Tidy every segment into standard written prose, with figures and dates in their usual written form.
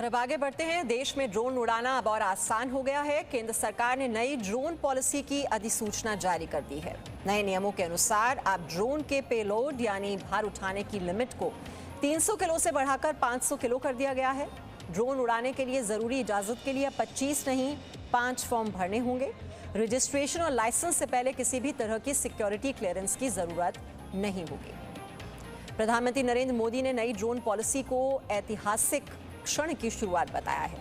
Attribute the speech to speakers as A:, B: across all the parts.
A: और अब आगे बढ़ते हैं। देश में ड्रोन उड़ाना अब और आसान हो गया है। केंद्र सरकार ने नई ड्रोन पॉलिसी की अधिसूचना जारी कर दी है। नए नियमों के अनुसार अब ड्रोन के पेलोड यानी भार उठाने की लिमिट को 300 किलो से बढ़ाकर 500 किलो कर दिया गया है। ड्रोन उड़ाने के लिए जरूरी इजाजत के लिए 25 नहीं 5 फॉर्म भरने होंगे। रजिस्ट्रेशन और लाइसेंस से पहले किसी भी तरह की सिक्योरिटी क्लियरेंस की जरूरत नहीं होगी। प्रधानमंत्री नरेंद्र मोदी ने नई ड्रोन पॉलिसी को ऐतिहासिक क्षण की शुरुआत बताया है।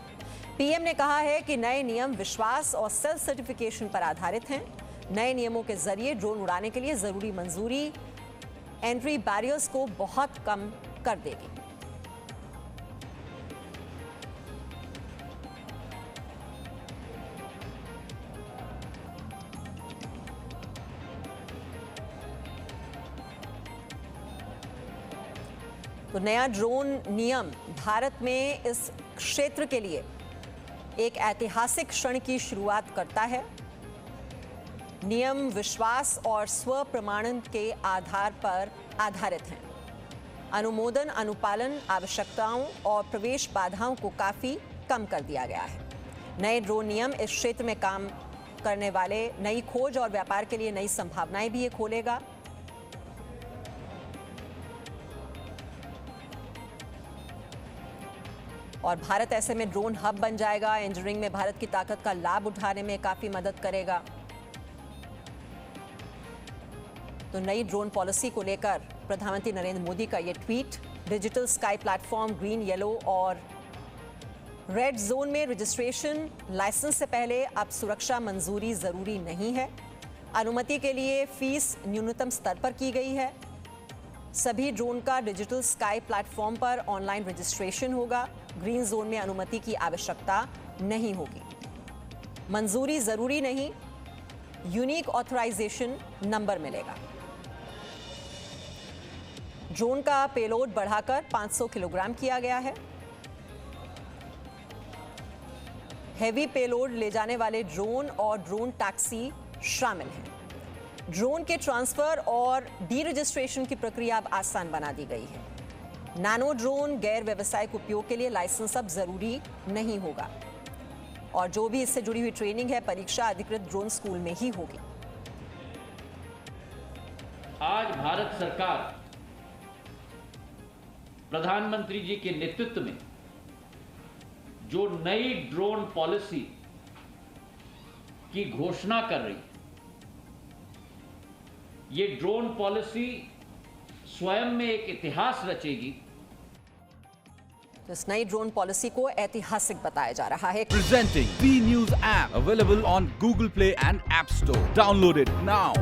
A: पीएम ने कहा है कि नए नियम विश्वास और सेल्फ सर्टिफिकेशन पर आधारित हैं। नए नियमों के जरिए ड्रोन उड़ाने के लिए जरूरी मंजूरी एंट्री बैरियर्स को बहुत कम कर देगी। तो नया ड्रोन नियम भारत में इस क्षेत्र के लिए एक ऐतिहासिक क्षण की शुरुआत करता है। नियम विश्वास और स्व प्रमाणन के आधार पर आधारित हैं। अनुमोदन, अनुपालन आवश्यकताओं और प्रवेश बाधाओं को काफी कम कर दिया गया है। नए ड्रोन नियम इस क्षेत्र में काम करने वाले नई खोज और व्यापार के लिए नई संभावनाएं भी ये खोलेगा। और भारत ऐसे में ड्रोन हब बन जाएगा। इंजीनियरिंग में भारत की ताकत का लाभ उठाने में काफी मदद करेगा। तो नई ड्रोन पॉलिसी को लेकर प्रधानमंत्री नरेंद्र मोदी का यह tweet. Digital sky platform green, yellow और रेड जोन में रजिस्ट्रेशन, लाइसेंस से पहले अब सुरक्षा मंजूरी जरूरी नहीं है। अनुमति के लिए फीस न्यूनतम स्तर पर की गई है। सभी ड्रोन का डिजिटल स्काई प्लेटफॉर्म पर ऑनलाइन रजिस्ट्रेशन होगा। ग्रीन जोन में अनुमति की आवश्यकता नहीं होगी। मंजूरी जरूरी नहीं, यूनिक ऑथराइजेशन नंबर मिलेगा। ड्रोन का पेलोड बढ़ाकर 500 किलोग्राम किया गया है। हेवी पेलोड ले जाने वाले ड्रोन और ड्रोन टैक्सी शामिल हैं। ड्रोन के ट्रांसफर और डी रजिस्ट्रेशन की प्रक्रिया अब आसान बना दी गई है। नैनो ड्रोन गैर व्यावसायिक उपयोग के लिए लाइसेंस अब जरूरी नहीं होगा और जो भी इससे जुड़ी हुई ट्रेनिंग है, परीक्षा अधिकृत ड्रोन स्कूल में ही होगी।
B: आज भारत सरकार प्रधानमंत्री जी के नेतृत्व में जो नई ड्रोन पॉलिसी की घोषणा कर रही है, ये ड्रोन पॉलिसी स्वयं में एक इतिहास रचेगी।
A: तो इस नई ड्रोन पॉलिसी को ऐतिहासिक बताया जा रहा है।
C: Presenting B News app available on Google Play and App Store. Download it now.